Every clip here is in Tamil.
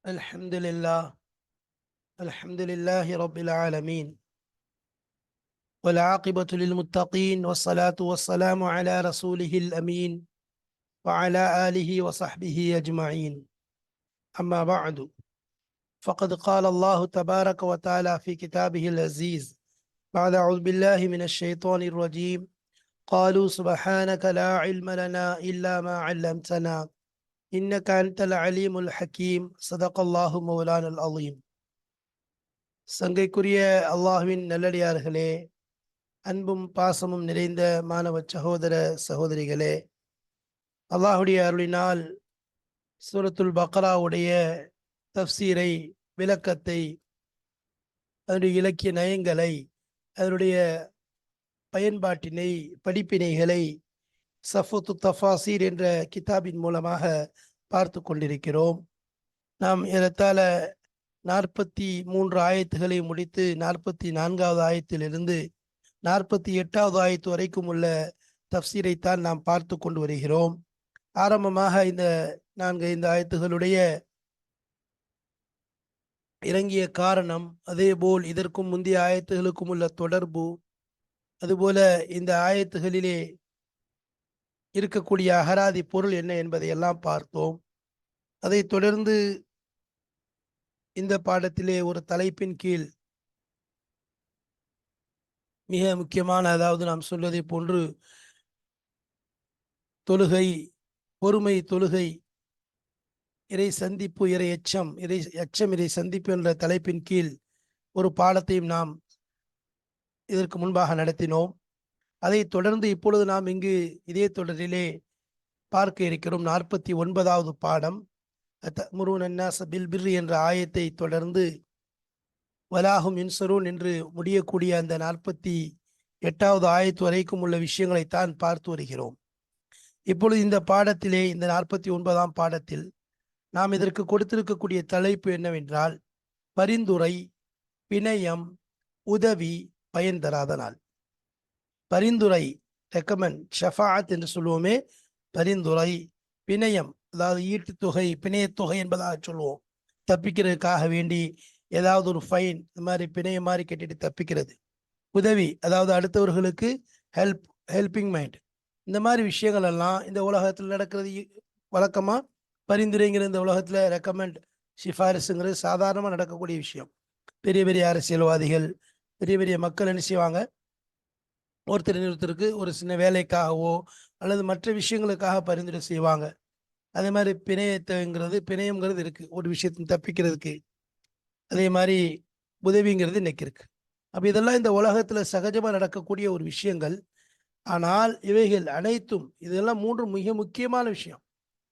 الحمد لله الحمد لله رب العالمين والعاقبة للمتقين والصلاة والسلام على رسوله الأمين وعلى آله وصحبه أجمعين. أما بعد، فقد قال الله تبارك وتعالى في كتابه العزيز بعد أعوذ بالله من الشيطان الرجيم: قالوا سبحانك لا علم لنا إلا ما علمتنا إنك أنت العليم الحكيم. صدق الله مولانا العظيم. சங்கைக்குரிய அல்லாஹ்வின் நல்லடியார்களே, அன்பும் பாசமும் நிறைந்த மாணவ சகோதர சகோதரிகளே, அல்லாஹுடைய அருளினால் சூரத்துல் பக்ராவுடைய தஃப்சீரை, விளக்கத்தை, அதனுடைய இலக்கிய நயங்களை, அதனுடைய பயன்பாட்டினை, படிப்பினைகளை சஃபுத்து தஃபாசீர் என்ற கிதாபின் மூலமாக பார்த்து கொண்டிருக்கிறோம். நாம் ஏறத்தாழ 43 ஆயத்துகளை முடித்து 44வது ஆயத்திலிருந்து 48வது ஆயத்து வரைக்கும் உள்ள தஃப்சீரைத்தான் நாம் பார்த்து கொண்டு வருகிறோம். ஆரம்பமாக இந்த 4-5 ஆயத்துகளுடைய இறங்கிய காரணம், அதேபோல் இதற்கும் முந்தைய ஆயத்துகளுக்கும் உள்ள தொடர்பு, அதுபோல இந்த ஆயத்துகளிலே இருக்கக்கூடிய அகராதி பொருள் என்ன என்பதை எல்லாம் பார்த்தோம். அதை தொடர்ந்து இந்த பாடத்திலே ஒரு தலைப்பின் கீழ் மிக முக்கியமான, அதாவது நாம் சொல்வதை போன்று தொழுகை, பொறுமை தொழுகை, இறை சந்திப்பு, இறை எச்சம், இறை சந்திப்பு என்ற தலைப்பின் கீழ் ஒரு பாடத்தையும் நாம் இதற்கு முன்பாக நடத்தினோம். அதை தொடர்ந்து இப்பொழுது நாம் இங்கு இதே தொடரிலே பார்க்க இருக்கிறோம் 49வது பாடம். தஅமுருன அன்னாஸ பில் பிர்ரி என்ற ஆயத்தை தொடர்ந்து வலாஹும் யுன்ஸரூன் என்று முடியக்கூடிய அந்த 48வது ஆயத்து வரைக்கும் உள்ள விஷயங்களைத்தான் பார்த்து வருகிறோம். இப்பொழுது இந்த பாடத்திலே, இந்த 49ஆம் பாடத்தில் நாம் இதற்கு கொடுத்திருக்கக்கூடிய தலைப்பு என்னவென்றால், பரிந்துரை, பிணையம், உதவி, பயன் தராத நாள். பரிந்துரை, ரெக்கமெண்ட், ஷஃபாஅத் என்று சொல்லுவோமே, பரிந்துரை. பிணையம், அதாவது ஈட்டுத்தொகை, பிணையத்தொகை என்பதாக சொல்லுவோம். தப்பிக்கிறதுக்காக வேண்டி ஏதாவது ஒரு ஃபைன், இந்த மாதிரி பிணையம் மாதிரி கட்டிட்டு தப்பிக்கிறது. உதவி, அதாவது அடுத்தவர்களுக்கு ஹெல்பிங் மைண்ட். இந்த மாதிரி விஷயங்கள் எல்லாம் இந்த உலகத்தில் நடக்கிறது வழக்கமாக. பரிந்துரைங்கிற இந்த உலகத்தில் ரெக்கமெண்ட், சிஃபாரிசுங்கிறது சாதாரணமாக நடக்கக்கூடிய விஷயம். பெரிய பெரிய அரசியல்வாதிகள், பெரிய பெரிய மக்கள் என்ன செய்வாங்க, ஒருத்தருக்கு ஒரு சின்ன வேலைக்காகவோ அல்லது மற்ற விஷயங்களுக்காக பரிந்துரை செய்வாங்க. அதே மாதிரி பிணையம்ங்கிறது இருக்குது ஒரு விஷயத்தை தப்பிக்கிறதுக்கு. அதே மாதிரி உதவிங்கிறது இன்னைக்கு இருக்கு. அப்போ இதெல்லாம் இந்த உலகத்தில் சகஜமாக நடக்கக்கூடிய ஒரு விஷயங்கள். ஆனால் இவைகள் அனைத்தும், இதெல்லாம் 3 மிக முக்கியமான விஷயம்.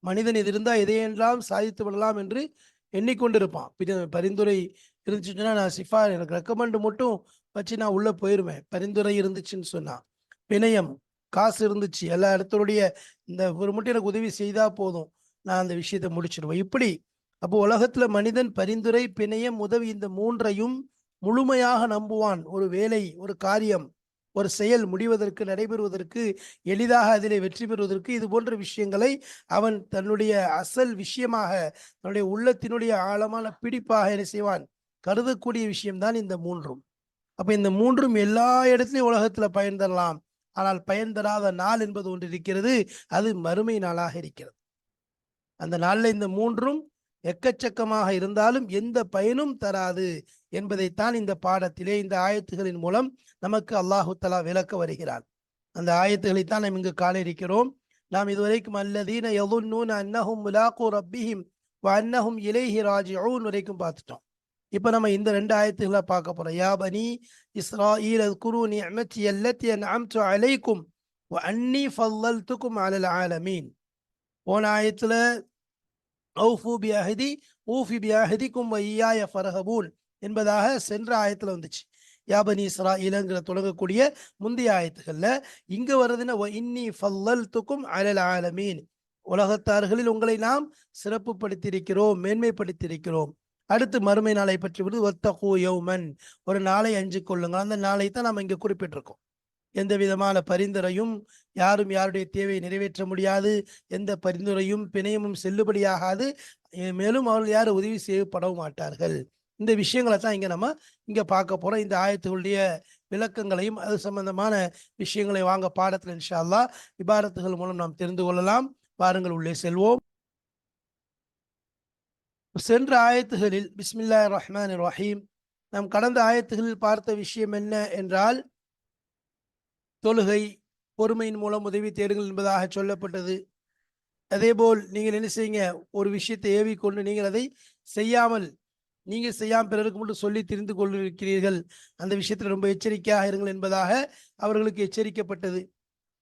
மனிதன் இது இருந்தால் எதையெல்லாம் சாதித்து விடலாம் என்று எண்ணிக்கொண்டிருப்பான். பரிந்துரை இருந்துச்சுன்னா நான் எனக்கு ரெக்கமெண்ட் மட்டும் வச்சு நான் உள்ளே போயிடுவேன், பரிந்துரை இருந்துச்சுன்னு சொன்னான். பிணையம், காசு இருந்துச்சு, எல்லா இடத்துடைய இந்த ஒரு மட்டும் எனக்கு உதவி செய்தால் போதும், நான் அந்த விஷயத்தை முடிச்சிடுவேன், இப்படி. அப்போ உலகத்தில் மனிதன் பரிந்துரை, பிணையம், உதவி, இந்த 3ஐயும் முழுமையாக நம்புவான். ஒரு வேலை, ஒரு காரியம், ஒரு செயல் முடிவதற்கு, நடைபெறுவதற்கு, எளிதாக அதிலே வெற்றி பெறுவதற்கு, இது போன்ற விஷயங்களை அவன் தன்னுடைய அசல் விஷயமாக, தன்னுடைய உள்ளத்தினுடைய ஆழமான பிடிப்பாக என்ன செய்வான், கருதக்கூடிய விஷயம்தான் இந்த 3ம். அப்போ இந்த 3ம் எல்லா இடத்துலையும் உலகத்தில் பயன் தரலாம். ஆனால் பயன் தராத நாள் என்பது ஒன்று இருக்கிறது. அது மறுமை நாளாக இருக்கிறது. அந்த நாளில் இந்த 3ம் எக்கச்சக்கமாக இருந்தாலும் எந்த பயனும் தராது என்பதைத்தான் இந்த பாடத்திலே, இந்த ஆயத்துகளின் மூலம் நமக்கு அல்லாஹு தஆலா விளக்க வருகிறார். அந்த ஆயத்துகளைத்தான் நாம் இங்கு காண இருக்கிறோம். நாம் இதுவரைக்கும் அல்லதீன யظுன்னூன அன்னஹும் முலாக்கு ரப்பிஹிம் வ அன்னஹும் இலைஹி ராஜிஊன் வரைக்கும் பார்த்துட்டோம். இப்போ நம்ம இந்த 2 ஆயத்துகளை பார்க்க போறோம். யா பனி இஸ்ராஈல் அஸ்குரு நிஅமதி அல்லதி அன்அம்து அலைக்கும் வ அன்னி ஃபல்லல்துக்கும் அலல் ஆலமீன். போன ஆயத்துல ஊஃபு பிஅஹதி ஊஃபி பிஅஹதிக்கும் வ இய்யாய ஃபர்ஹபூன் என்பதாக சென்ற ஆயத்துல வந்துச்சு. யா பனி இஸ்ராஈல்ங்கிற தொடங்கக்கூடிய முந்தைய ஆயத்துகள்ல இங்க வருதுன்னா வ இன்னி ஃபல்லல்துக்கும் அலல் ஆலமீன், உலகத்தார்களில் உங்களை நாம் சிறப்பு படுத்தியிருக்கிறோம், மேன்மைப்படுத்தியிருக்கிறோம். அடுத்து மறுமை நாளை பற்றி வருது, வத்தகு யௌமன், ஒரு நாளை அஞ்சு கொள்ளுங்கள். அந்த நாளை தான் நாம் இங்கே குறிப்பிட்டிருக்கோம். எந்த விதமான பரிந்துரையும் யாரும் யாருடைய தேவையை நிறைவேற்ற முடியாது. எந்த பரிந்துரையும் பிணையமும் செல்லுபடியாகாது. மேலும் அவர்கள் யாரும் உதவி செய்யப்படவும் மாட்டார்கள். இந்த விஷயங்களை தான் இங்க பார்க்க போறோம். இந்த ஆயத்துகளுடைய விளக்கங்களையும் அது சம்பந்தமான விஷயங்களை வாங்க பாடத்தில் இன்ஷா அல்லாஹ் இபாரத்துகள் மூலம் நாம் தெரிந்து கொள்ளலாம். வாருங்கள் உள்ளே செல்வோம். சென்ற ஆயத்துகளில் பிஸ்மில்லாஹிர் ரஹ்மானிர் ரஹீம் நாம் கடந்த ஆயத்துகளில் பார்த்த விஷயம் என்ன என்றால், தொழுகை பொறுமையின் மூலம் உதவி தேடுங்கள் என்பதாக சொல்லப்பட்டது. அதேபோல் நீங்கள் என்ன செய்யுங்க, ஒரு விஷயத்தை ஏவிக்கொண்டு நீங்கள் அதை செய்யாமல் பிறருக்கு மட்டும் சொல்லி தெரிந்து கொண்டிருக்கிறீர்கள், அந்த விஷயத்தில் ரொம்ப எச்சரிக்கையாக இருங்கள் என்பதாக அவர்களுக்கு எச்சரிக்கப்பட்டது.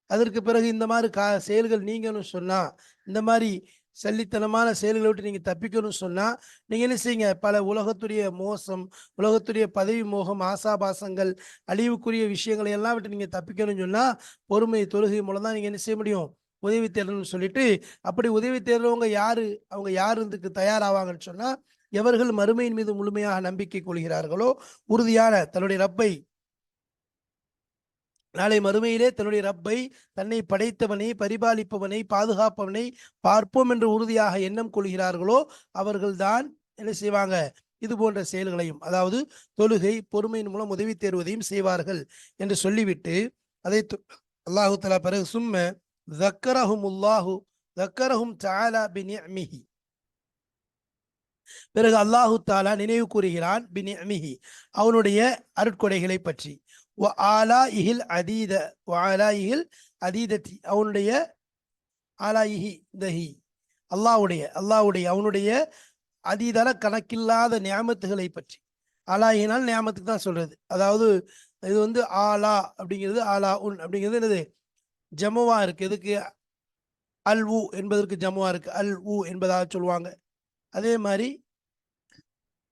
அதற்கு பிறகு இந்த மாதிரி செயல்கள் நீங்கன்னு சொன்னா, இந்த மாதிரி சல்லித்தனமான செயல்களை விட்டு நீங்க தப்பிக்கணும்னு சொன்னா நீங்க என்ன செய்யுங்க, பல உலகத்துடைய மோசம், உலகத்துடைய பதவி மோகம், ஆசாபாசங்கள், அழிவுக்குரிய விஷயங்களை எல்லாம் விட்டு நீங்க தப்பிக்கணும்னு சொன்னா பொறுமை தொழுகை மூலம் தான் நீங்க என்ன செய்ய முடியும், உதவி தேடணும்னு சொல்லிட்டு, அப்படி உதவி தேடுறவங்க யாரு, அவங்க யாருக்கு தயாராவாங்கன்னு சொன்னா, எவர்கள் மறுமையின் மீது முழுமையாக நம்பிக்கை கொள்கிறார்களோ, உறுதியான தன்னுடைய ரப்பை, நாளை மறுமையிலே தன்னுடைய ரப்பை, தன்னை படைத்தவனை, பரிபாலிப்பவனை, பாதுகாப்பவனை பார்ப்போம் என்று உறுதியாக எண்ணம் கொள்கிறார்களோ அவர்கள்தான் என்ன செய்வாங்க, இது போன்ற செயல்களையும், அதாவது தொழுகை பொறுமையின் மூலம் உதவி தேடுவதையும் செய்வார்கள் என்று சொல்லிவிட்டு, அதை அல்லாஹு தஆலா பிறகு சும்ம ذكرهم தஆலா பிநிஅமிஹி, பிறகு அல்லாஹு தஆலா நினைவு கூறுகிறான் பிநிஅமிஹி, அவனுடைய அருட்கொடைகளை பற்றி, ஆலாஇஹில் அதீத ஆலாஇஹில் அதீதத்தி, அவனுடைய ஆலாயிஹி தஹி, அல்லாஹ்வுடைய அவனுடைய அதீதான கணக்கில்லாத நியாமத்துகளை பற்றி. ஆலாயினால் நியாமத்துக்கு தான் சொல்றது. அதாவது இது ஆலா அப்படிங்கிறது, ஆலா உன் அப்படிங்கிறது என்னது, ஜமுவா இருக்கு. எதுக்கு, அல் உ என்பதற்கு ஜமுவா இருக்கு, அல் உ என்பதாக சொல்லுவாங்க. அதே மாதிரி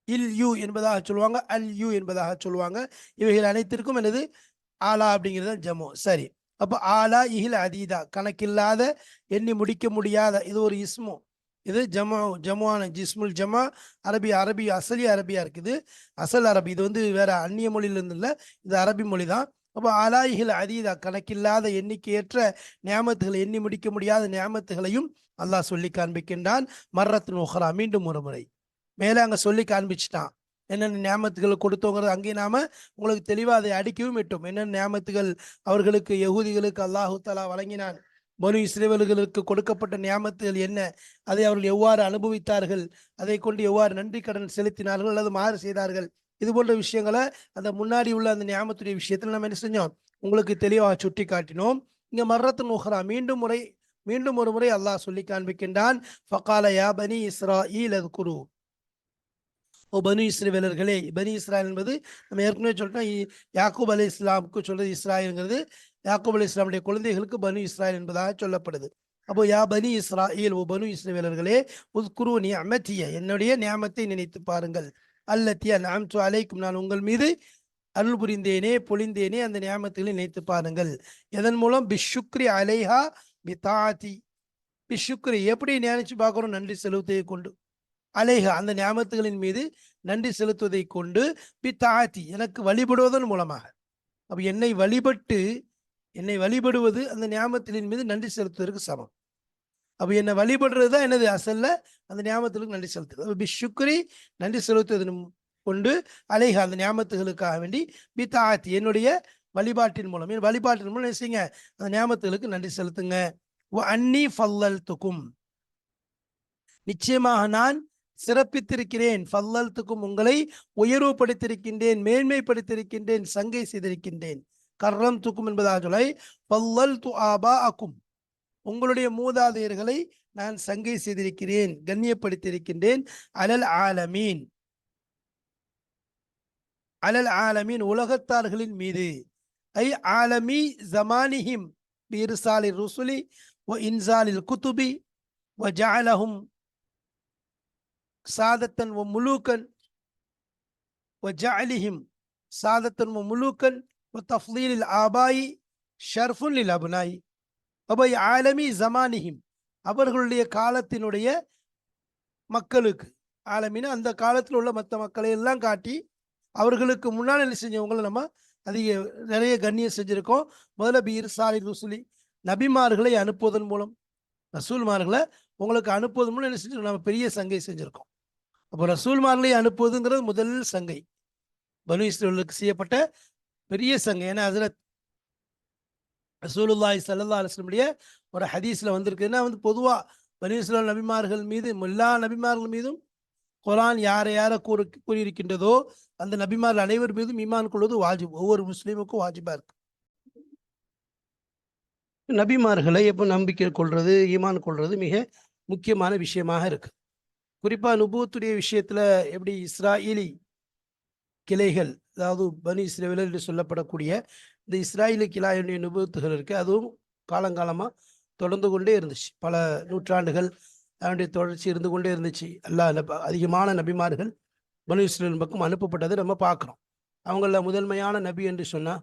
இல் யூ என்பதாக சொல்லுவாங்க, அல் யூ என்பதாக சொல்லுவாங்க. இவைகள் அனைத்திற்கும் என்னது, ஆலா அப்படிங்கிறது ஜமு. சரி, அப்போ ஆலா இஹில் அதீதா, கணக்கில்லாத எண்ணி முடிக்க முடியாத, இது ஒரு இஸ்மு, இது ஜமுவான ஜிஸ்முல் ஜமா, அரபி அசலி அரபியா இருக்குது, அசல் அரபி. இது வேற அந்நிய மொழியிலிருந்து இல்லை, இது அரபி மொழி தான். அப்போ ஆலாயிகள் அதீதா, கணக்கில்லாத எண்ணிக்கையற்ற நியாமத்துகளை, எண்ணி முடிக்க முடியாத நியாமத்துகளையும் அல்லாஹ் சொல்லி காண்பிக்கின்றான். மர்ரத்தின் உஹ்ரா, மீண்டும் ஒரு முறை மேலே அங்கே சொல்லி காண்பிச்சிட்டான். என்னென்ன நியாமத்துகள் கொடுத்தோங்கிறது அங்கே நாம உங்களுக்கு தெளிவாக அதை அடிக்கவும் விட்டோம். என்னென்ன நியாமத்துகள் அவர்களுக்கு, யகூதிகளுக்கு அல்லாஹு தஆலா வழங்கினான், பனு இஸ்ரவேல்களுக்கு கொடுக்கப்பட்ட நியாமத்துகள் என்ன, அதை அவர்கள் எவ்வாறு அனுபவித்தார்கள், அதை கொண்டு எவ்வாறு நன்றி கடன் செலுத்தினார்கள் அல்லது மாறு செய்தார்கள், இது போன்ற விஷயங்களை அந்த முன்னாடி உள்ள அந்த நியாமத்துடைய விஷயத்தில் நம்ம என்ன செஞ்சோம், உங்களுக்கு தெளிவாக சுட்டி காட்டினோம். இங்க மர்ரத்துன் உஹ்ரா, மீண்டும் ஒரு முறை அல்லாஹ் சொல்லி காண்பிக்கின்றான். ஃபகால யா பனி இஸ்ராஈல் அத்குரு, ஓ பனு இஸ்ரவேலர்களே. பனி இஸ்ராயல் என்பது நம்ம ஏற்கனவே சொல்லிட்டோம், யாக்கூப் அலி இஸ்லாமுக்கு சொல்றது இஸ்ராயல்ங்கிறது, யாக்கூப் அலி இஸ்லாமுடைய குழந்தைகளுக்கு பனு இஸ்ராயல் என்பதாக சொல்லப்படுது. அப்போ யா பனி இஸ்ராயில், ஓ பனு இஸ்ரவேலர்களே, உஸ்குரு நிஅமதிய, என்னுடைய நியாமத்தை நினைத்து பாருங்கள், அல்லத்தி அன்அம்து அலைக்கும், நான் உங்கள் மீது அருள் புரிந்தேனே, பொழிந்தேனே, அந்த நியாமத்துகளை நினைத்து பாருங்கள். எதன் மூலம், பிஷுக்ரி அலைஹா பிதாத்தி, பிஷுக்ரி எப்படி நினைச்சு பார்க்கணும், நன்றி செலுத்துவதை கொண்டு, அலைஹா அந்த நியாமத்துகளின் மீது நன்றி செலுத்துவதை கொண்டு, பிதாத்தி எனக்கு வழிபடுவதன் மூலமாக. அப்ப என்னை வழிபடுவது அந்த நியாமத்தின் மீது நன்றி செலுத்துவதற்கு சமம். அப்ப என்னை வழிபடுறது தான் என்னது, அசல்ல அந்த நியாமத்துக்கு நன்றி செலுத்துறது. பிஷுக்ரி நன்றி செலுத்துவதன் கொண்டு, அலைஹா அந்த நியாமத்துகளுக்காக வேண்டி, பிதாத்தி என்னுடைய வழிபாட்டின் மூலம், என்ன செய்யுங்க, அந்த நியாமத்துகளுக்கு நன்றி செலுத்துங்க. அன்னி ஃபல்லல்துக்கும், நிச்சயமாக நான் சிறப்பித்திருக்கிறேன், ஃபல்லல்துக்கும் உங்களை உயர்வுபடுத்தியிருக்கின்றேன், மேன்மைப்படுத்தியிருக்கின்றேன், சங்கை செய்திருக்கின்றேன். கர்ரம் துக்கும் என்பதாக சொல்லை, ஃபல்லல்து ஆபாஅக்கும், உங்களுடைய மூதாதையர்களை நான் சங்கை செய்திருக்கிறேன், கண்ணியப்படுத்தியிருக்கின்றேன். அலல் ஆலமீன், உலகத்தார்களின் மீது, ஐ ஆலமி ஜமானிஹிம் பிர்சாலி ருசுலி வ இன்சாலில் குதுபி வ ஜஅலஹும் சாதத்தன் வ முலூக்கன் வ ஜஅலிஹிம் சாதத்தன் வ முலூக்கன் வ தஃலீலில் ஆபாயி ஷர்ஃபுன் லில் அப்னாயி. அபை ஆலமி ஜமானிஹிம், அவர்களுடைய காலத்தினுடைய மக்களுக்கு, ஆலமினா அந்த காலத்தில் உள்ள மற்ற மக்களை எல்லாம் காட்டி, அவர்களுக்கு முன்னால் என்ன செஞ்சவங்களை நம்ம அதிக நிறைய கண்ணியம் செஞ்சிருக்கோம். முதல்ல இர்சாலி ருசுலி, நபிமார்களை அனுப்புவதன் மூலம், ரசூல்மார்களை உங்களுக்கு அனுப்புவதன் மூலம் என்ன செஞ்சிருக்கோம், நம்ம பெரிய சங்கை செஞ்சிருக்கோம். அப்போ ரசூல்மார்களை அனுப்புவதுங்கிறது முதல் சங்கை, பனு இஸ்ரவேலுக்கு செய்யப்பட்ட பெரிய சங்கை. ஏன்னா அதில் ரசூலுல்லாஹி ஸல்லல்லாஹு அலைஹி வஸல்லம் உடைய ஒரு ஹதீஸ்ல வந்திருக்குன்னா பொதுவாக பனு இஸ்ரவேல் நபிமார்கள் மீது, எல்லா நபிமார்கள் மீதும் குர்ஆன் யாரை யாரை கூறியிருக்கின்றதோ அந்த நபிமார்கள் அனைவர் மீதும் ஈமான் கொள்வது வாஜிப், ஒவ்வொரு முஸ்லீமுக்கும் வாஜிபா இருக்கு. நபிமார்களை எப்போ நம்பிக்கை கொள்வது, ஈமான் கொள்வது மிக முக்கியமான விஷயமாக இருக்கு. குறிப்பா நுபுவத்துடைய விஷயத்துல எப்படி இஸ்ராயலி கிளைகள், அதாவது பனி இஸ்ரவேல் என்று சொல்லப்படக்கூடிய இந்த இஸ்ராயலி கிளையுடைய நுபுவத்துகள் இருக்கு, அதுவும் காலங்காலமா தொடர்ந்து கொண்டே இருந்துச்சு. பல நூற்றாண்டுகள் அதனுடைய தொடர்ச்சி இருந்து கொண்டே இருந்துச்சு. அதிகமான நபிமார்கள் பனு இஸ்ரவேல் பக்கம் அனுப்பப்பட்டதை நம்ம பார்க்குறோம். அவங்கள முதன்மையான நபி என்று சொன்னால்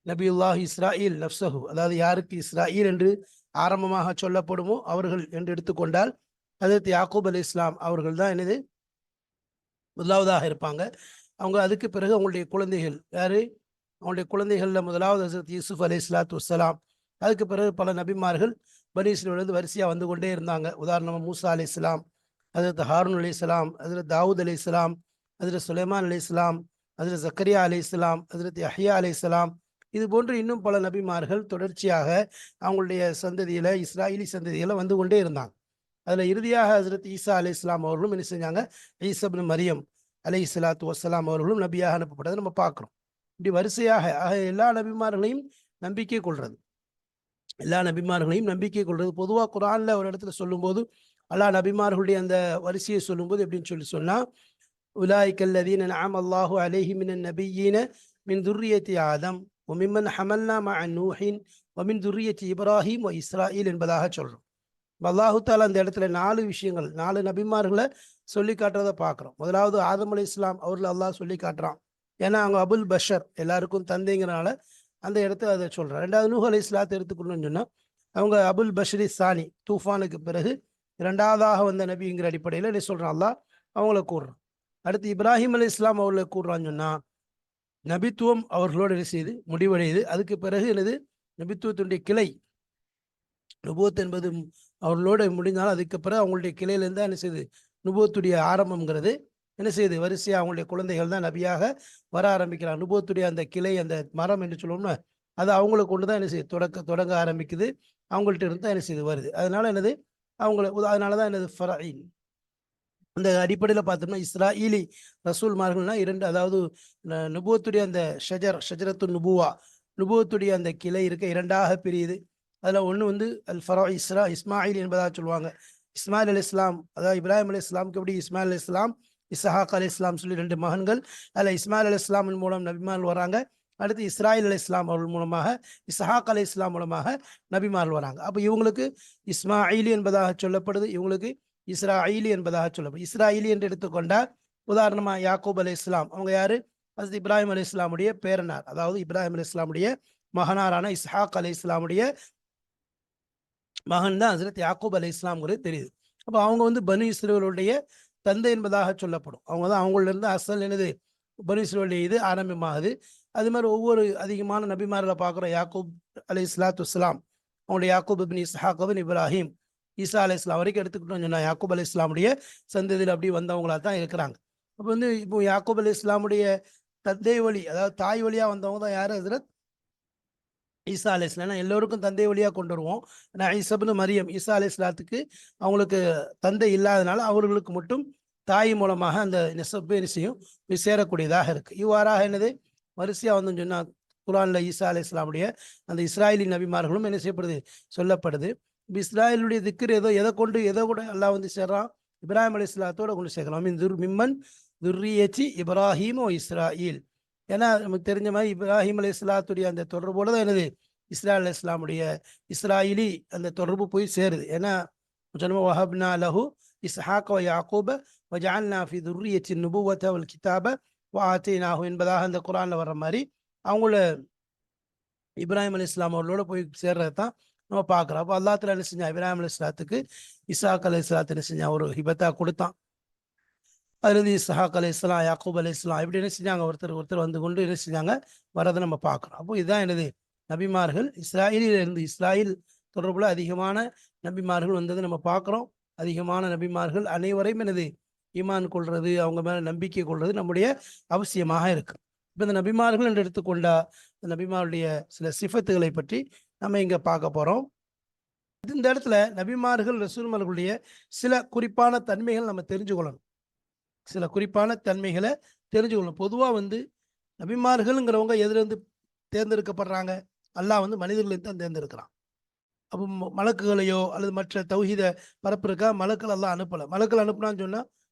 நபியுல்லாஹ் இஸ்ராயில் நப்சஹு, அதாவது யாருக்கு இஸ்ராயில் என்று ஆரம்பமாக சொல்லப்படுமோ அவர்கள் என்று எடுத்துக்கொண்டால் ஹஜரத் யாக்கூப் அலைஹிஸ்ஸலாம் அவர்கள் தான் என்னது முதலாவதாக இருப்பாங்க. அவங்க அதுக்கு பிறகு அவங்களுடைய குழந்தைகள் யாரு, அவங்களுடைய குழந்தைகளில் முதலாவது ஹஜரத் யூசுப் அலைஹிஸ்ஸலாத்து வஸ்ஸலாம். அதுக்கு பிறகு பல நபிமார்கள் பனி இஸ்ரவேல் வரிசையாக வந்து கொண்டே இருந்தாங்க. உதாரணமாக மூசா அலைஹிஸ்ஸலாம், ஹஜரத் ஹாரூன் அலைஹிஸ்ஸலாம், ஹஜரத் தாவூத் அலைஹிஸ்ஸலாம், ஹஜரத் சுலைமான் அலைஹிஸ்ஸலாம், ஹஜரத் ஜக்கரியா அலைஹிஸ்ஸலாம், ஹஜரத் யஹ்யா அலைஹிஸ்ஸலாம், இது போன்று இன்னும் பல நபிமார்கள் தொடர்ச்சியாக அவங்களுடைய சந்ததியில், இஸ்ராயலி சந்ததியில் வந்து கொண்டே இருந்தாங்க. அதில் இறுதியாக ஹஜரத் ஈசா அலைஹிஸ்ஸலாம் அவர்களும் என்ன செஞ்சாங்க, ஈசா இப்னு மரியம் அலைஹிஸ்ஸலாத்து வஸ்ஸலாம் அவர்களும் நபியாக அனுப்பப்பட்டதை நம்ம பார்க்குறோம். இப்படி வரிசையாக எல்லா நபிமார்களையும் நம்பிக்கை கொள்வது, எல்லா நபிமார்களையும் நம்பிக்கை கொள்வது. பொதுவாக குர்ஆன்ல ஒரு இடத்துல சொல்லும்போது அல்லாஹ் நபிமார்களுடைய அந்த வரிசையை சொல்லும்போது எப்படின்னு சொன்னால், உலாயிக்கல்லதீன அன்அம அல்லாஹு அலைஹிம் மினன் நபிய்யீன மின் துர்ரியத்தி ஆதம் ஒமிம்மன் ஹமல்னா மஅ நூஹின் ஒமின் துர்ரியத்தி இப்ராஹிம் ஒ இஸ்ராயில் என்பதாக சொல்கிறோம். அல்லாஹு தாலா அந்த இடத்துல 4 விஷயங்கள், 4 நபிமார்களை சொல்லி காட்டுறதை பார்க்குறோம். முதலாவது ஆதம் அலைஹிஸ்ஸலாம் அவர்களை அல்லாஹ் சொல்லி காட்டுறான். ஏன்னா அவங்க அபுல் பஷர், எல்லாருக்கும் தந்தைங்கிறனால அந்த இடத்த அதை சொல்கிறான். ரெண்டாவது நூஹ் அலைஹிஸ்ஸலாத்தை எடுத்துக்கணும்னு சொன்னால் அவங்க அபுல் பஷரி சானி, தூஃபானுக்கு பிறகு இரண்டாவதாக வந்த நபிங்கிற அடிப்படையில் என்ன சொல்கிறான், அல்லாஹ் அவங்கள கூடுறான். அடுத்து இப்ராஹிம் அலைஹிஸ்ஸலாம் அவர்களை கூடுறான்னு சொன்னால் நபித்துவம் அவர்களோடு என்ன செய்யுது, முடிவடையுது. அதுக்கு பிறகு என்னது, நபித்துவத்தினுடைய கிளை, நுபுவத் என்பது அவர்களோடு முடிந்தாலும் அதுக்கு பிறகு அவங்களுடைய கிளையிலேருந்து என்ன செய்யுது, நுபுவத்துடைய ஆரம்பம்ங்கிறது என்ன செய்யுது, வரிசையாக அவங்களுடைய குழந்தைகள் தான் நபியாக வர ஆரம்பிக்கிறாங்க. நுபுவத்துடைய அந்த கிளை, அந்த மரம் என்று சொல்லுவோம்னா அது அவங்களை கொண்டு தான் என்ன செய்யுது, தொடங்க ஆரம்பிக்குது. அவங்கள்ட்ட இருந்து தான் என்ன செய்யுது வருது. அதனால என்னது அதனால தான் என்னது ஃபரஈன். அந்த அடிப்படையில் பார்த்தோம்னா இஸ்ராயலி ரசூல்மார்கள்னா 2, அதாவது நுபுவத்துடைய அந்த ஷஜரத்து நுபுவா, நுபுவத்துடைய அந்த கிளை இருக்க 2ஆக பிரியுது. அதில் ஒன்று அல் ஃபரா இஸ்மாயில் என்பதாக சொல்லுவாங்க. இஸ்மாயில் அலைஹிஸ்ஸலாம், அதாவது இப்ராஹிம் அலைஹிஸ்ஸலாமுக்கு எப்படி இஸ்மாயில் அலைஹிஸ்ஸலாம், இஸ்ஹாக் அலைஹிஸ்ஸலாம் சொல்லி 2 மகன்கள். அதில் இஸ்மாயில் அலைஹிஸ்ஸலாமின் மூலம் நபிமார்கள் வராங்க. அடுத்து இஸ்ராயில் அலைஹிஸ்ஸலாம் அவர்கள் மூலமாக, இஸ்ஹாக் அலைஹிஸ்ஸலாம் மூலமாக நபிமார்கள் வராங்க. அப்போ இவங்களுக்கு இஸ்மாயிலி என்பதாக சொல்லப்படுது, இவங்களுக்கு இஸ்ராயலி என்பதாக சொல்லப்படும். இஸ்ராயலி என்று எடுத்துக்கொண்டால் உதாரணமா யாக்கூப் அலைஹிஸ்ஸலாம் அவங்க யாரு, ஹஜ்ரத் இப்ராஹிம் அலைஹிஸ்ஸலாமுடைய பேரனார், அதாவது இப்ராஹிம் அலைஹிஸ்ஸலாமுடைய மகனாரான இஸ்ஹாக் அலைஹிஸ்ஸலாமுடைய மகன் தான் ஹஜ்ரத் யாக்கூப் அலைஹிஸ்ஸலாம்ங்கிறது தெரியுது. அப்போ அவங்க பனு இஸ்ரவேலுடைய தந்தை என்பதாக சொல்லப்படும். அவங்க தான், அவங்கள இருந்து அசல் என்னது பனு இஸ்ரவேலுடைய இது ஆரம்பமாகுது. அது மாதிரி ஒவ்வொரு அதிகமான நபிமார்களை பார்க்குறோம். யாக்கூப் அலைஹிஸ்ஸலாத்து வஸ்ஸலாம் அவங்களுடைய யாக்கூப் இப்னு இஸ்ஹாக் இப்னு இப்ராஹிம், ஈசா அலைஹிஸ்ஸலாம் வரைக்கும் எடுத்துக்கிட்டோம்னு சொன்னால் யாக்கூப் அலைஹிஸ்ஸலாமுடைய சந்ததியில் அப்படி வந்தவங்களா தான் இருக்கிறாங்க. அப்போ இப்போ யாக்கூப் அலைஹிஸ்ஸலாமுடைய தந்தை வழி, அதாவது தாய் வழியாக வந்தவங்க தான் யார், ஹஜ்ரத் ஈசா அலைஹிஸ்ஸலாம். எல்லோருக்கும் தந்தை வழியாக கொண்டு வருவோம். ஆனால் ஈசா இப்னு மரியம், ஈசா அலைஹிஸ்ஸலாத்துக்கு அவங்களுக்கு தந்தை இல்லாதனால அவர்களுக்கு மட்டும் தாய் மூலமாக அந்த நெசப்பு நிச்சயம் போய் சேரக்கூடியதாக இருக்குது. இவ்வாறாக என்னது வரிசையாக வந்து சொன்னால் குர்ஆனில் ஈசா அலைஹிஸ்ஸலாமுடைய அந்த இஸ்ராயலி நபிமார்களும் என்ன செய்யப்படுது, சொல்லப்படுது. இஸ்ராயலுடைய திக்ர் எதை கூட அல்லாஹ் சேர்றான், இப்ராஹிம் அலைஹிஸ்ஸலாத்தோட கொண்டு சேர்க்கலாம். மிம்மன் துர்ரியத்தி இப்ராஹிம் ஓ இஸ்ராயில். ஏன்னா நமக்கு தெரிஞ்ச மாதிரி இப்ராஹிம் அலைஹிஸ்ஸலாத்துடைய அந்த தொடர்போடு தான் என்னது இஸ்ராயல் அலைஹிஸ்ஸலாமுடைய இஸ்ராயிலி அந்த தொடர்பு போய் சேருது. ஏன்னா வஹப்னா லஹு இஸ்ஹாக் வ யாக்கூப வஜஅல்னா ஃபி துர்ரியத்தி நுபுவத வல் கிதாப வ ஆதைனாஹு என்பதாக அந்த குர்ஆன்ல வர்ற மாதிரி அவங்கள இப்ராஹிம் அலைஹிஸ்ஸலாம் அவர்களோட போய் சேர்றது தான் நம்ம பார்க்குறோம். அப்போ அல்லாஹ் தஆலா என்ன செஞ்சான், இப்ராஹிம் அலைஹிஸ்ஸலாத்துக்கு இஸ்ஹாக் அலைஹிஸ்ஸலாத்து என்ன செஞ்சான், ஒரு ஹிபத்தா கொடுத்தான். அதுலேருந்து இஸ்ஹாக் அலைஹிஸ்ஸலாம், யாக்கூப் அலைஹிஸ்ஸலாம் இப்படி என்ன செஞ்சாங்க, ஒருத்தர் ஒருத்தர் வந்து கொண்டு என்ன செஞ்சாங்க வரதை நம்ம பார்க்குறோம். அப்போ இதுதான் என்னது நபிமார்கள். இஸ்ராயலிலிருந்து இஸ்ராயில் தொடர்புல அதிகமான நபிமார்கள் வந்தது நம்ம பார்க்குறோம். அதிகமான நபிமார்கள் அனைவரையும் என்னது ஈமான் கொள்வது, அவங்க மேலே நம்பிக்கை கொள்வது நம்முடைய அவசியமாக இருக்கு. இப்போ இந்த நபிமார்கள் என்று எடுத்துக்கொண்டா இந்த நபிமாருடைய சில சிஃபத்துகளை பற்றி நம்ம இங்கே பார்க்க போகிறோம். இந்த இடத்துல நபிமார்கள் ரசூல்மார்களுடைய சில குறிப்பான தன்மைகள் நம்ம தெரிஞ்சு கொள்ளணும். சில குறிப்பான தன்மைகளை தெரிஞ்சுக்கணும். பொதுவாக வந்து நபிமார்கள்ங்கிறவங்க எதுலேருந்து தேர்ந்தெடுக்கப்படுறாங்க? அல்லாஹ் வந்து மனிதர்களையும் தான் தேர்ந்தெடுக்கிறான். அப்போ மலக்குகளையோ அல்லது மற்ற தௌஹீத பரப்புறக்கா மலக்கள் எல்லாம் அனுப்பலை. மலக்கள் அனுப்புனான்னு சொன்னால்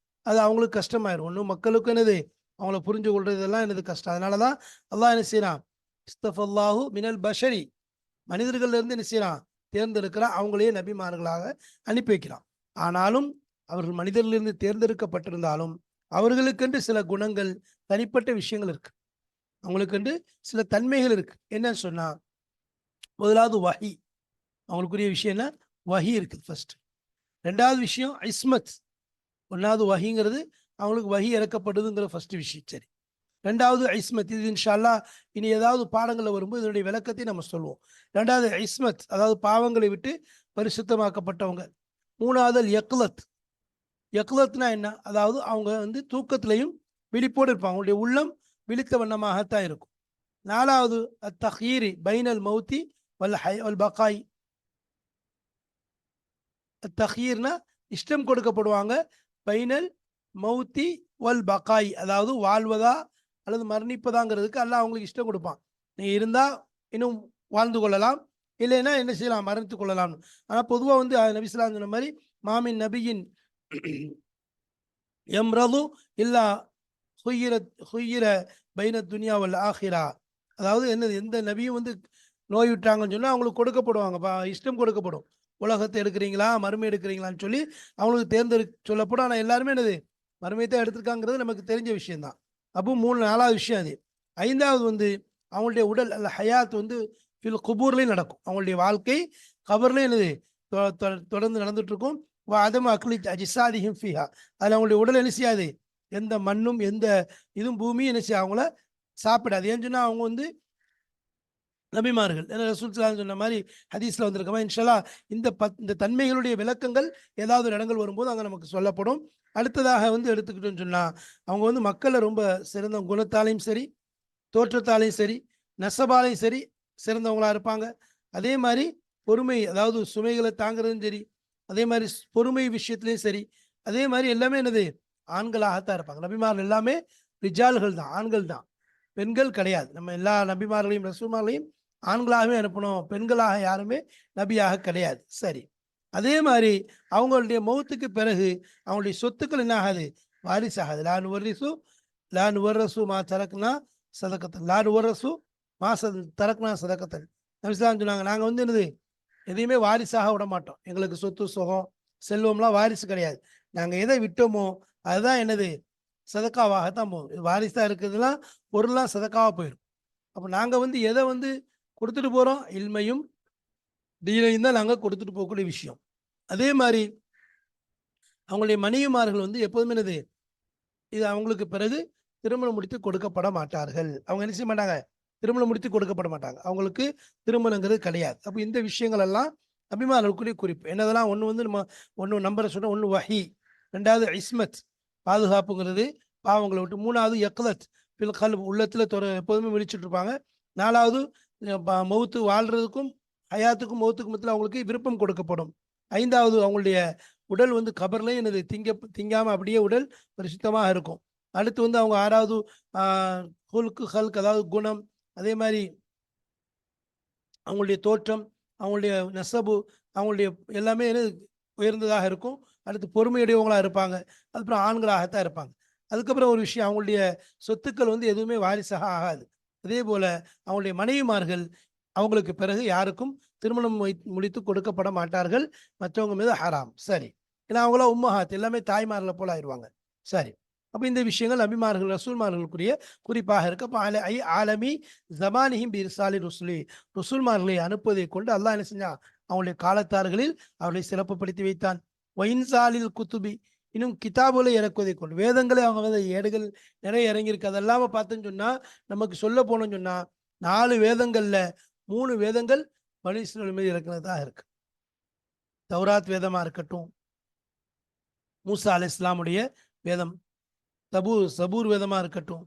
அது அவங்களுக்கு கஷ்டமாயிரும். ஒன்றும் மக்களுக்கு என்னது அவங்கள புரிஞ்சு கொள்றது இதெல்லாம் என்னது கஷ்டம். அதனால தான் அல்லாஹ் என்ன செய்யறான், இஸ்தஃபல்லாஹு மினல் பஷரி, மனிதர்கள்லேருந்து என்ன செய்யறான் தேர்ந்தெடுக்கிறான், அவங்களையே நபிமார்களாக அனுப்பி வைக்கிறான். ஆனாலும் அவர்கள் மனிதர்களிலிருந்து தேர்ந்தெடுக்கப்பட்டிருந்தாலும் அவர்களுக்கென்று சில குணங்கள், தனிப்பட்ட விஷயங்கள் இருக்கு. அவங்களுக்கென்று சில தன்மைகள் இருக்கு. என்னன்னு சொன்னா, முதலாவது வஹி, அவங்களுக்குரிய விஷயம் என்ன, வஹி இருக்குது ஃபர்ஸ்ட். ரெண்டாவது விஷயம் இஸ்மத். ஒன்றாவது வஹிங்கிறது அவங்களுக்கு வஹி இறக்கப்படுதுங்கிற ஃபர்ஸ்ட் விஷயம். சரி, ரெண்டாவது இஸ்மத். இது இன்ஷா அல்லாஹ் இனி ஏதாவது பாடங்களில் வரும்போது இதனுடைய விளக்கத்தை நம்ம சொல்லுவோம். ரெண்டாவது இஸ்மத், அதாவது பாவங்களை விட்டு பரிசுத்தமாக்கப்பட்டவங்க. மூணாவது யக்லத். யக்லத்னா என்ன, அதாவது அவங்க வந்து தூக்கத்திலையும் விழிப்போடு இருப்பாங்க, அவங்களுடைய உள்ளம் விழித்த வண்ணமாகத்தான் இருக்கும். நாலாவது அத்தஹீரி பைனல் மௌத்தி வல் பகாய். தஹீர்னா இஷ்டம் கொடுக்கப்படுவாங்க, பைனல் மௌத்தி வல் பகாய், அதாவது வாழ்வதா அல்லது மரணிப்பதாங்கிறதுக்கு அல்லாஹ் அவங்களுக்கு இஷ்டம் கொடுப்பான். நீ இருந்தா இன்னும் வாழ்ந்து கொள்ளலாம், இல்லைன்னா என்ன செய்யலாம், மரணித்து கொள்ளலாம். ஆனால் பொதுவாக வந்து நபி ஸல்லல்லாஹு அலைஹி வஸல்லம் சொன்ன மாதிரி மாமின் நபியின் எம்ரது இல்லா ஹுய்யிர பைன துனியா வல் ஆஹிரா. அதாவது என்னது, எந்த நபியும் வந்து நோய் விட்டாங்கன்னு சொன்னால் அவங்களுக்கு கொடுக்கப்படுவாங்க, இஷ்டம் கொடுக்கப்படும். உலகத்தை எடுக்கிறீங்களா மறுமை எடுக்கிறீங்களான்னு சொல்லி அவங்களுக்கு சொல்லப்படும். ஆனால் எல்லாருமே என்னது மறுமையை தான் எடுத்திருக்காங்கிறது நமக்கு தெரிஞ்ச விஷயம்தான். அப்போ நாலாவது விஷயம் அது. ஐந்தாவது வந்து அவங்களுடைய உடல் அல்ல ஹயாத் வந்து ஃபில் குபூர்லேயும் நடக்கும். அவங்களுடைய வாழ்க்கை கபர்லேயும் என்னது தொடர்ந்து நடந்துட்டு இருக்கும். அதம் அக்லி அஜிசாதிஹிம் ஃபிஹா, அதில் அவங்களுடைய உடல் என்ன செய்யாது, எந்த மண்ணும் எந்த இதுவும் பூமியும் என்ன செய்ய அவங்கள சாப்பிடாது. ஏன்னு சொன்னால் அவங்க வந்து நபிமார்கள். ரசூல் ஸல்லல்லாஹு அலைஹி சொன்ன மாதிரி ஹதீஸ்ல வந்திருக்கமா இன்ஷா இந்த தன்மைகளுடைய விளக்கங்கள் ஏதாவது ஒரு இடங்கள் வரும்போது அங்கே நமக்கு சொல்லப்படும். அடுத்ததாக வந்து எடுத்துக்கிட்டோன்னு சொன்னால் அவங்க வந்து மக்களை ரொம்ப சிறந்த குணத்தாலையும் சரி, தோற்றத்தாலையும் சரி, நெசபாலையும் சரி சிறந்தவங்களா இருப்பாங்க. அதே மாதிரி பொறுமை, அதாவது சுமைகளை தாங்கிறதும் சரி, அதே மாதிரி பொறுமை விஷயத்துலையும் சரி, அதே மாதிரி எல்லாமே என்னது ஆண்களாகத்தான் இருப்பாங்க. நபிமார்கள் எல்லாமே ரிஜால்கள் தான், ஆண்கள் தான், பெண்கள் கிடையாது. நம்ம எல்லா நபிமார்களையும் ரசூல்மார்களையும் ஆண்களாகவே அனுப்பணும், பெண்களாக யாருமே நபியாக கிடையாது. சரி, அதே மாதிரி அவங்களுடைய மௌத்துக்கு பிறகு அவங்களுடைய சொத்துக்கள் என்ன ஆகாது, வாரிசாகாது. லான் வர்ரசு மா தரக்குனா சதக்கத்தன், லான் வர்ரசு மா தரக்குனா சதக்கத்தன். நபிஸ்லாம் சொன்னாங்க, நாங்கள் வந்து என்னது எதையுமே வாரிசாக விட மாட்டோம். எங்களுக்கு சொத்து சுகம் செல்வம்லாம் வாரிசு கிடையாது. நாங்கள் எதை விட்டோமோ அதுதான் என்னது சதக்காவாகத்தான் போகும். வாரிசாக இருக்கிறதுலாம் பொருள்லாம் சதக்காவாக போயிடும். அப்போ நாங்கள் வந்து எதை வந்து கொடுத்துட்டு போகிறோம், இல்மையும் தீனையும் தான் நாங்கள் கொடுத்துட்டு போகக்கூடிய விஷயம். அதே மாதிரி அவங்களுடைய மனைவிமார்கள் வந்து எப்போதுமே என்னது, இது அவங்களுக்கு பிறகு திருமணம் முடித்து கொடுக்கப்பட மாட்டார்கள். அவங்க என்ன செய்ய மாட்டாங்க, திருமணம் முடித்து கொடுக்கப்பட மாட்டாங்க, அவங்களுக்கு திருமணங்கிறது கிடையாது. அப்போ இந்த விஷயங்கள் எல்லாம் நபிமார்களுக்குரிய குறிப்பு. என்னதெல்லாம், ஒன்று வந்து நம்ம ஒன்று நம்பரை சொன்னால், ஒன்று வஹி, ரெண்டாவது இஸ்மத் பாதுகாப்புங்கிறது பாவங்களை விட்டு, மூணாவது யக்லத் பில் கல்ப் உள்ளத்தில் எப்போதுமே விழிச்சுட்டு இருப்பாங்க, நாலாவது மௌத்து வாழ்றதுக்கும் ஹயாத்துக்கும் மௌத்துக்கும் மத்தியில் அவங்களுக்கு விருப்பம் கொடுக்கப்படும், ஐந்தாவது அவங்களுடைய உடல் வந்து கபர்லையும் என்னது திங்காமல் அப்படியே உடல் பரிசுத்தமாக இருக்கும். அடுத்து வந்து அவங்க ஆறாவது ஹுல்கு ஹல்க், அதாவது குணம், அதே மாதிரி அவங்களுடைய தோற்றம், அவங்களுடைய நெசபு, அவங்களுடைய எல்லாமே உயர்ந்ததாக இருக்கும். அடுத்து பொறுமையுடையவங்களாக இருப்பாங்க. அதுக்கப்புறம் ஆண்களாகத்தான் இருப்பாங்க. அதுக்கப்புறம் ஒரு விஷயம், அவங்களுடைய சொத்துக்கள் வந்து எதுவுமே வாரிசாக ஆகாது. அதே போல அவங்களுடைய மனைவிமார்கள் அவங்களுக்கு பிறகு யாருக்கும் திருமணம் முடித்து கொடுக்கப்பட மாட்டார்கள், மற்றவங்க மீது ஹராம். சரி, ஏன்னா அவங்களாம் உம்மஹாத், எல்லாமே தாய்மார்களை போல ஆயிடுவாங்க. சரி, அப்போ இந்த விஷயங்கள் நபிமார்கள் ரசூல்மார்களுக்குரிய குறிப்பாக இருக்கு. அப்போ ஆலமி ஜமானிஹிம் பிர்சாலி ருசுலி, ருசூல்மார்களை அனுப்புவதை கொண்டு அல்லாஹ் என்ன செஞ்சான், அவங்களுடைய காலத்தார்களில் அவர்களை சிறப்புப்படுத்தி வைத்தான். ஒயின்சாலில் குத்துபி, இன்னும் கிதாபுல இறக்குவதை கொண்டு வேதங்களே அவங்க வந்து ஏடுகள் நிறைய இறங்கியிருக்கு. அதெல்லாம பார்த்தோன்னு சொன்னா நமக்கு சொல்ல போனோம்னு சொன்னா 4 வேதங்கள்ல 3 வேதங்கள் பனி இஸ்ரவேல் மீது இறக்குனதா இருக்கு. தௌராத் வேதமா இருக்கட்டும், மூசா அலைஹிஸ்ஸலாமுடைய வேதம், சபூர் வேதமா இருக்கட்டும்,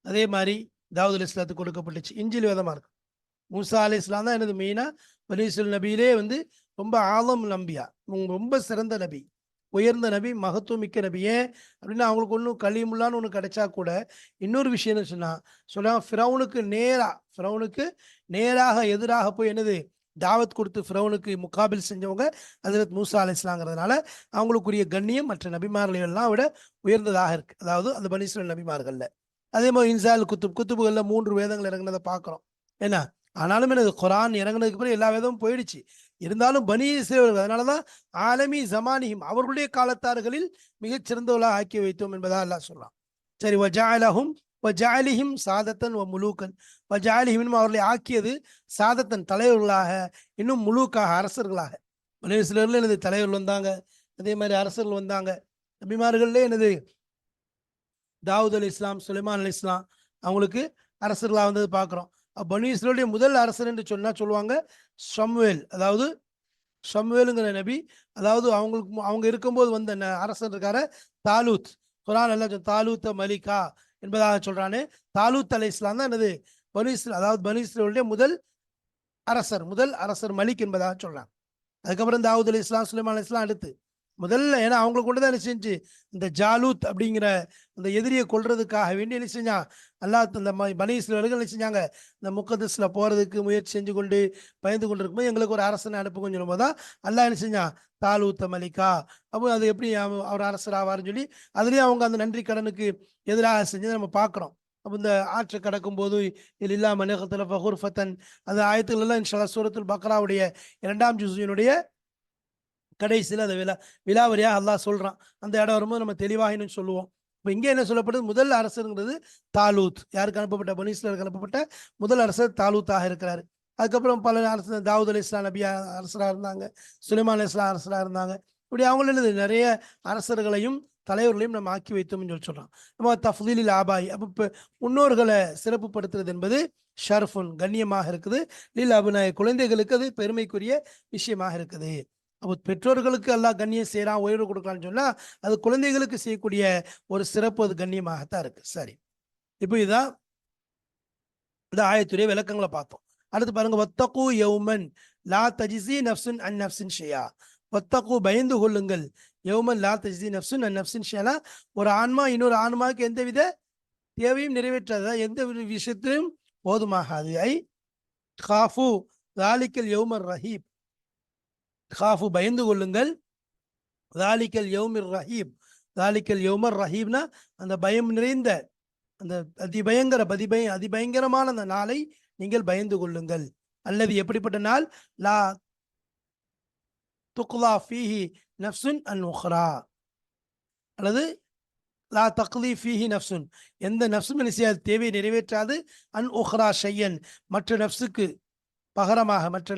அதே மாதிரி தாவூத் அலைஹிஸ்ஸலாத்துக்கு கொடுக்கப்பட்டுச்சு. இஞ்சில் வேதமா இருக்கு. மூசா அலைஹிஸ்ஸலாம் தான் எனது மெயினா பனி இஸ்ரவேல் நபியிலே வந்து ரொம்ப ஆலம் நம்பியா, ரொம்ப சிறந்த நபி, உயர்ந்த நபி, மகத்துவமிக்க நபி. ஏன் அப்படின்னா அவங்களுக்கு ஒன்றும் கலிமுல்லான்னு ஒன்று கிடைச்சா கூட இன்னொரு விஷயம் என்ன சொன்னா ஃபிரௌனுக்கு நேராக எதிராக போய் என்னது தாவத் கொடுத்து ஃபிரௌனுக்கு முகாபில் செஞ்சவங்க ஹஜ்ரத் மூசா அலைஹிஸ்ஸலாங்கிறதுனால அவங்களுக்குரிய கண்ணியம் மற்ற நபிமார்கள் எல்லாம் விட உயர்ந்ததாக இருக்கு. அதாவது அந்த பனி இஸ்ரவேல் நபிமார்கள்ல. அதே மாதிரி இன்சால் குத்துபுகளில் 3 வேதங்கள் இறங்குனதை பார்க்குறோம். என்ன ஆனாலும் எனது குரான் இறங்குனதுக்கு பிறகு எல்லா வேதமும் போயிடுச்சு. இருந்தாலும் பனி இஸ்ரவேல் அதனாலதான் ஆலமி ஜமானிஹிம் அவர்களுடைய காலத்தார்களில் மிகச்சிறந்தவர்களாக ஆக்கி வைத்தோம் என்பதா அல்லாஹ் சொல்றான். சரி, வஜாலஹும் வஜாலிஹிம் சாதத்தன் வ முலூக்கன், வஜாலிஹிம் அவர்களை ஆக்கியது சாதத்தன் தலைவர்களாக, இன்னும் முலூக்காக அரசர்களாக. பனி இஸ்ரவேல்ல எனது தலைவர்கள் வந்தாங்க, அதே மாதிரி அரசர்கள் வந்தாங்க. நபிமார்கள்ல எனது தாவூத் அலி இஸ்லாம், சுலைமான் அலி இஸ்லாம் அவங்களுக்கு அரசர்களாக வந்தது பார்க்குறோம். பனி இஸ்ரவேலுடைய முதல் அரசர் என்று சொல்லுவாங்க ஷம்வேல். அதாவது ஷம்வேலுங்கிற நபி, அதாவது அவங்க இருக்கும்போது வந்த அரசர் இருக்கார தாலூத். குரான் எல்லாம் தாலூத்த மலிகா என்பதாக சொல்றானே, தாலூத் அலை இஸ்லாம் தான் என்னது அதாவது பனி இஸ்ரவேலுடைய முதல் அரசர் மலிக் என்பதாக சொல்றாங்க. அதுக்கப்புறம் தாவூத் அலி இஸ்லாம், சுலைமான் அலி இஸ்லாம் அடுத்து முதல்ல, ஏன்னா அவங்களுக்கு கொண்டு தான் என்ன செஞ்சு இந்த ஜாலூத் அப்படிங்கிற அந்த எதிரியை கொள்றதுக்காக வேண்டி என்ன செஞ்சான் அல்லாஹ். இந்த பனி இஸ்ரவேலர்கள் என்ன செஞ்சாங்க, இந்த முக்கதஸ்ல போறதுக்கு முயற்சி செஞ்சு கொண்டு பயந்து கொண்டு இருக்கும்போது எங்களுக்கு ஒரு அரசனை அனுப்புங்கன்னு சொல்லும்போது தான் அல்லாஹ் என்ன செஞ்சான் தாலூத்த மலிகா. அப்போ அது எப்படி அவர் அரசர் ஆவார்னு சொல்லி அதுலேயும் அவங்க அந்த நன்றி கடனுக்கு எதிராக செஞ்சு நம்ம பார்க்குறோம். அப்போ இந்த ஆற்றை கடக்கும் போது இது இல்லா மனிதத்தில் ஃபஹூர் ஃபத்தன் அந்த ஆயத்துக்கள் எல்லாம் இன்ஷா சூரத்துல் பக்ராவுடைய 2ஆம் ஜுஸ்னுடைய கடைசியில் அந்த விலாவரியாக அல்லாஹ் சொல்றான். அந்த இடம் வரும்போது நம்ம தெளிவாக இன்னும் சொல்லுவோம். இப்போ இங்கே என்ன சொல்லப்படுது, முதல் அரசருங்கிறது தாலூத். யாருக்கு அனுப்பப்பட்ட பனி இஸ்ரவேலுக்கு அனுப்பப்பட்ட முதல் அரசர் தாலூத்தாக இருக்கிறாரு. அதுக்கப்புறம் பல அரசர் தாவூத் அலி இஸ்லாம் நபியா அரசராக இருந்தாங்க, சுலைமான் அலி இஸ்லாம் அரசராக இருந்தாங்க. இப்படி அவங்கள நிறைய அரசர்களையும் தலைவர்களையும் நம்ம ஆக்கி வைத்தோம்னு சொல்லி சொல்றோம். நம்ம தஃதீலில் ஆபாய், அப்போ இப்போ முன்னோர்களை சிறப்புப்படுத்துறது என்பது ஷர்ஃபுன் கண்ணியமாக இருக்குது. லீல் அபுநாய குழந்தைகளுக்கு அது பெருமைக்குரிய விஷயமாக இருக்குது. அப்போ பெற்றோர்களுக்கு எல்லாம் கண்ணியம் செய்யறான், உயர்வு கொடுக்கலான்னு சொன்னா அது குழந்தைகளுக்கு செய்யக்கூடிய ஒரு சிறப்பு, அது கண்ணியமாகத்தான் இருக்கு. சரி, இப்போ இதுதான் இந்த ஆயத்துடைய விளக்கங்களை பார்த்தோம். அடுத்து பாருங்க, வத்தகு யௌமன் லா தஜிசி நஃப்சுன் அன் நஃப்சின் ஷையா. வத்தகு பயந்து கொள்ளுங்கள், யௌமன் லா தஜிசி நஃப்சுன் அன் நஃப்சின் ஷையா. ஒரு ஆன்மா இன்னொரு ஆன்மாவுக்கு எந்தவித தேவையும் நிறைவேற்றாத, எந்த விஷயத்திலும் போதுமாகாது. ஐ காஃபு தாலிக்கல் யௌமர் ரஹீப், காஃபு பயந்து கொள்ளுங்கள், தாலிக்கல் யௌமிர் ரஹீப். தாலிக்கல் யௌமர் ரஹீப்னா அந்த பயம் நிறைந்த அந்த அதிபயங்கரமான அந்த நாளை நீங்கள் பயந்து கொள்ளுங்கள். அல்லது எப்படிப்பட்ட நாள், லா துக்லா ஃபீஹி நஃப்சுன் அன் உஹ்ரா, அல்லது லா தக்லி ஃபீஹி நஃப்சுன், எந்த நஃப்சும் தேவையை நிறைவேற்றாது, அன் உஹ்ரா ஷையன் மற்ற நஃப்சுக்கு பகரமாக, மற்ற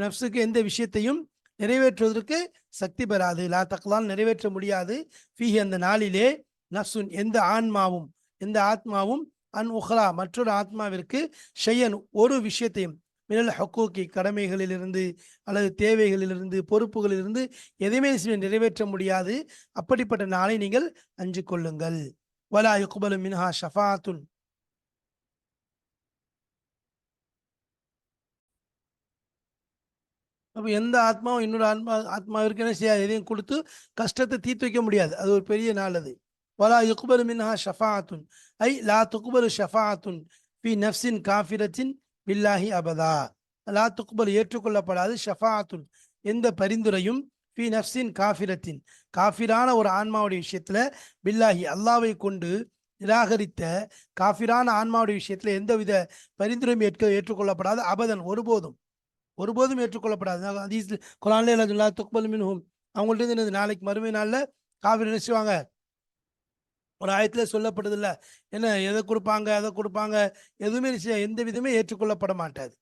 நஃப்சுக்கு எந்த விஷயத்தையும் நிறைவேற்றுவதற்கு சக்தி பெறாது. லா தக்லால் நிறைவேற்ற முடியாது. ஃபீஹி அந்த நாளிலே, நஃப்சுன் எந்த ஆத்மாவும் அன் உஹ்ரா மற்றொரு ஆத்மாவிற்கு ஷையன் ஒரு விஷயத்தையும், மினல் ஹுக்கூக்கி கடமைகளிலிருந்து அல்லது தேவைகளிலிருந்து பொறுப்புகளிலிருந்து எதையுமே நிறைவேற்ற முடியாது. அப்படிப்பட்ட நாளை நீங்கள் அஞ்சு கொள்ளுங்கள். வலா யுக்பலு மின்ஹா ஷஃபாத்துன், அப்போ எந்த ஆத்மாவும் இன்னொரு ஆத்மாவிற்கு என்ன செய்யாது, எதையும் கொடுத்து கஷ்டத்தை தீர்த்து வைக்க முடியாது. அது ஒரு பெரிய நாள் அது. வலா யுக்பலு மின்ஹா ஷஃபாத்துன், ஐ லா துக்பலு ஷஃபாத்துன் ஃபி நஃப்சின் காஃபிரத்தின் பில்லாஹி அபதா. லா துக்பல் ஏற்றுக்கொள்ளப்படாது, ஷஃபாத்துன் எந்த பரிந்துரையும், ஃபி நஃப்சின் காஃபிரத்தின் காஃபிரான ஒரு ஆன்மாவுடைய விஷயத்துல, பில்லாஹி அல்லாவை கொண்டு நிராகரித்த காஃபிரான ஆன்மாவுடைய விஷயத்துல எந்தவித பரிந்துரையும் ஏற்றுக்கொள்ளப்படாது. அபதன் ஒருபோதும் ஏற்றுக்கொள்ளப்படாது. குரான்ல துக்பல் மின்ஹும் அவங்கள்ட்ட இருந்து நாளைக்கு மறுமை நாள்ல காஃபிர் என்ன செய்வாங்க, ஒரு ஆயத்துல சொல்லப்படுது இல்ல, என்ன எதை கொடுப்பாங்க எதுவுமே எந்த விதமே ஏற்றுக்கொள்ளப்பட மாட்டாது.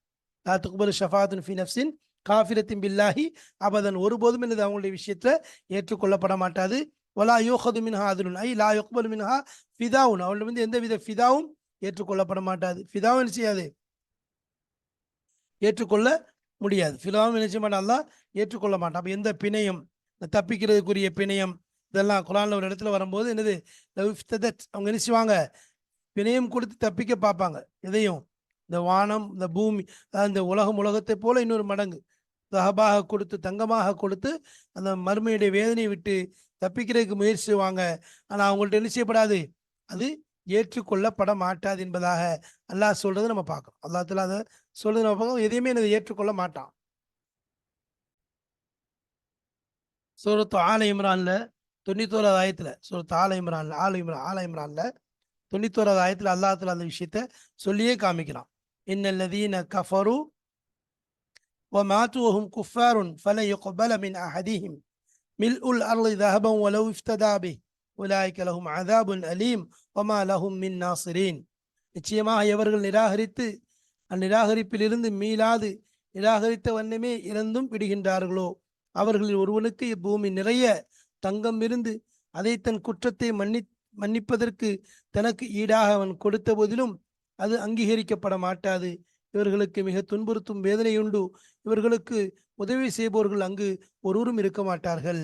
லா துக்பலு ஷஃபாத்துன் ஃபி நஃப்சின் காஃபிரத்தின் பில்லாஹி அபதன், ஒருபோதும் என்னது அவங்களுடைய விஷயத்துல ஏற்றுக்கொள்ளப்பட மாட்டாது. வலா யூஹது மின்ஹா அதுலுன் ஐ லா யுக்பல் மின்ஹா ஃபிதாவுன், அவள்கிட்ட வந்து எந்தவித ஃபிதாவும் ஏற்றுக்கொள்ளப்பட மாட்டாது. ஃபிதாவும் என்ன செய்யாது, ஏற்றுக்கொள்ள முடியாது. ஃபிதாவும் என்ன செய்ய மாட்டான், அல்லாஹ் ஏற்றுக்கொள்ள மாட்டான். அப்ப எந்த பிணையம், தப்பிக்கிறதுக்குரிய பிணையம், இதெல்லாம் குர்ஆன்ல ஒரு இடத்துல வரும்போது என்னது, லவ் இஃப்ததத், அவங்க என்ன செய்வாங்க, பிணையம் கொடுத்து தப்பிக்க பார்ப்பாங்க. எதையும், இந்த வானம், இந்த பூமி, இந்த உலகத்தை போல இன்னொரு மடங்கு தஹபாக கொடுத்து, தங்கமாக கொடுத்து அந்த மறுமையுடைய வேதனையை விட்டு தப்பிக்கிறதுக்கு முயற்சி செய்வாங்க. ஆனால் அவங்கள்ட்ட என்ன செய்யப்படாது, அது ஏற்றுக்கொள்ளப்பட மாட்டாது என்பதாக அல்லாஹ் சொல்றதை நம்ம பார்க்கணும். அல்லாஹ் தஆலா அதை சொல்றது நம்ம பார்க்கணும். எதையுமே அதை ஏற்றுக்கொள்ள மாட்டான். சூரத்து ஆல இம்ரான்ல 91வது ஆயத்துல, சூரத்து ஆல இம்ரான்ல 91வது ஆயத்துல அல்லாஹ் தஆலா அந்த விஷயத்த சொல்லியே காமிக்கிறான். இன்னல்லதீன கஃபரு وماتوا وهم كفار فلن يقبل من أحدهم ملء الأرض ذهبا ولو افتدى به أولئك لهم عذاب أليم وما لهم من ناصرين. நிச்சயமாக எவர்கள் நிராகரித்து அந்நிராகரிப்பிலிருந்து மீளாது நிராகரித்த வண்ணமே இறந்தும் விடுகின்றார்களோ அவர்களில் ஒருவனுக்கு இப்பூமி நிறைய தங்கம் இருந்து அதை தன் குற்றத்தை மன்னிப்பதற்கு தனக்கு ஈடாக அவன் கொடுத்த போதிலும் அது அங்கீகரிக்கப்பட மாட்டாது. இவர்களுக்கு மிக துன்புறுத்தும் வேதனையுண்டு. இவர்களுக்கு உதவி செய்பவர்கள் அங்கு ஒருவரும் இருக்க மாட்டார்கள்.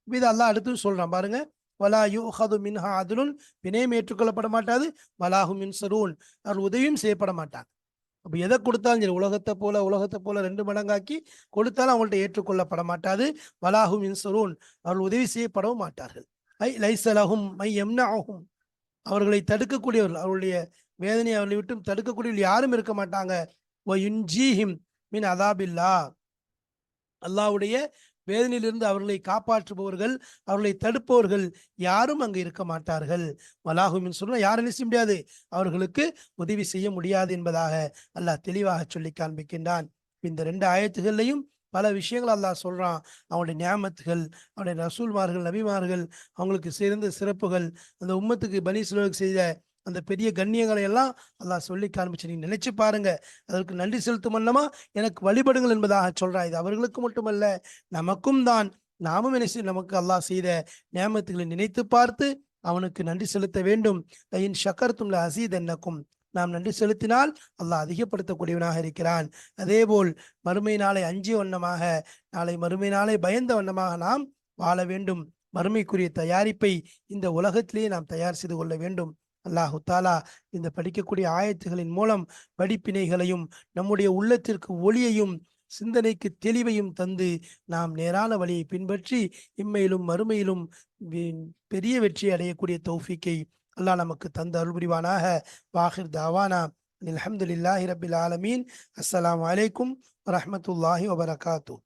இது அல்லாஹ் அடுத்து சொல்றான் பாருங்க. வலா யூஹது மின்ஹா அதுலுன், பிணையம் ஏற்றுக்கொள்ளப்பட மாட்டாது. வலாஹும் யுன்சரூன், அவர்கள் உதவியும் செய்யப்பட மாட்டாங்க. அப்ப எதை கொடுத்தாலும் சரி, உலகத்தை போல 2 மடங்காக்கி கொடுத்தாலும் அவங்கள்ட்ட ஏற்றுக்கொள்ளப்பட மாட்டாது. வலாஹும் யுன்சரூன், அவர்கள் உதவி செய்யப்படவும் மாட்டார்கள். ஐ லைஸலஹும் மை யம்னஅஹும், அவர்களை தடுக்கக்கூடியவர்கள், அவருடைய வேதனை அவர்களை விட்டும் தடுக்கக்கூடியவர்கள் யாரும் இருக்க மாட்டாங்க. வயுன்ஜீஹிம் மின் அதாபில்லா, அல்லாஹ்வுடைய வேதனையிலிருந்து அவர்களை காப்பாற்றுபவர்கள், அவர்களை தடுப்பவர்கள் யாரும் அங்கு இருக்க மாட்டார்கள். வலாஹுமின் சொன்னா யாரும் நினைச்ச முடியாது, அவர்களுக்கு உதவி செய்ய முடியாது என்பதாக அல்லாஹ் தெளிவாக சொல்லி காண்பிக்கின்றான். இந்த 2 ஆயத்துகள்லையும் பல விஷயங்கள் அல்லாஹ் சொல்றான். அவனுடைய நியாமத்துகள், அவனுடைய ரசூல்மார்கள், நபிமார்கள், அவங்களுக்கு சேர்ந்த சிறப்புகள், அந்த உம்மத்துக்கு பனி இஸ்ராயீலுக்கு செய்த அந்த பெரிய கண்ணியங்களை எல்லாம் அல்லாஹ் சொல்லி காண்பிச்சு, நீங்க நினைச்சு பாருங்க, அதற்கு நன்றி செலுத்தும் வண்ணமா எனக்கு வழிபடுங்கள் என்பதாக சொல்றா. இது அவர்களுக்கு மட்டுமல்ல, நமக்கும் தான். நாமும் என்ன, நமக்கு அல்லாஹ் செய்த நியாமத்துகளை நினைத்து பார்த்து அவனுக்கு நன்றி செலுத்த வேண்டும். இன் ஷக்கர்தும் லஅஸீதன்னக்கும், நாம் நன்றி செலுத்தினால் அல்லாஹ் அதிகப்படுத்தக்கூடியவனாக இருக்கிறான். அதேபோல் மறுமை நாளை அஞ்சிய வண்ணமாக, நாளை மறுமை நாளை பயந்த வண்ணமாக நாம் வாழ வேண்டும். மறுமைக்குரிய தயாரிப்பை இந்த உலகத்திலேயே நாம் தயார் செய்து கொள்ள வேண்டும். அல்லாஹு தாலா இந்த படிக்கக்கூடிய ஆயத்துகளின் மூலம் படிப்பினைகளையும் நம்முடைய உள்ளத்திற்கு ஒளியையும் சிந்தனைக்கு தெளிவையும் தந்து நாம் நேரான வழியை பின்பற்றி இம்மையிலும் மறுமையிலும் பெரிய வெற்றி அடையக்கூடிய தௌஃபீக்கை அல்லாஹ் நமக்கு தந்து அருள் புரிவானாக. வாஹிர் தாவானா அல்ஹம்துலில்லாஹி ரப்பில் ஆலமீன். அஸ்ஸலாமு அலைக்கும் வரஹ்மத்துல்லாஹி வபரகாத்துஹு.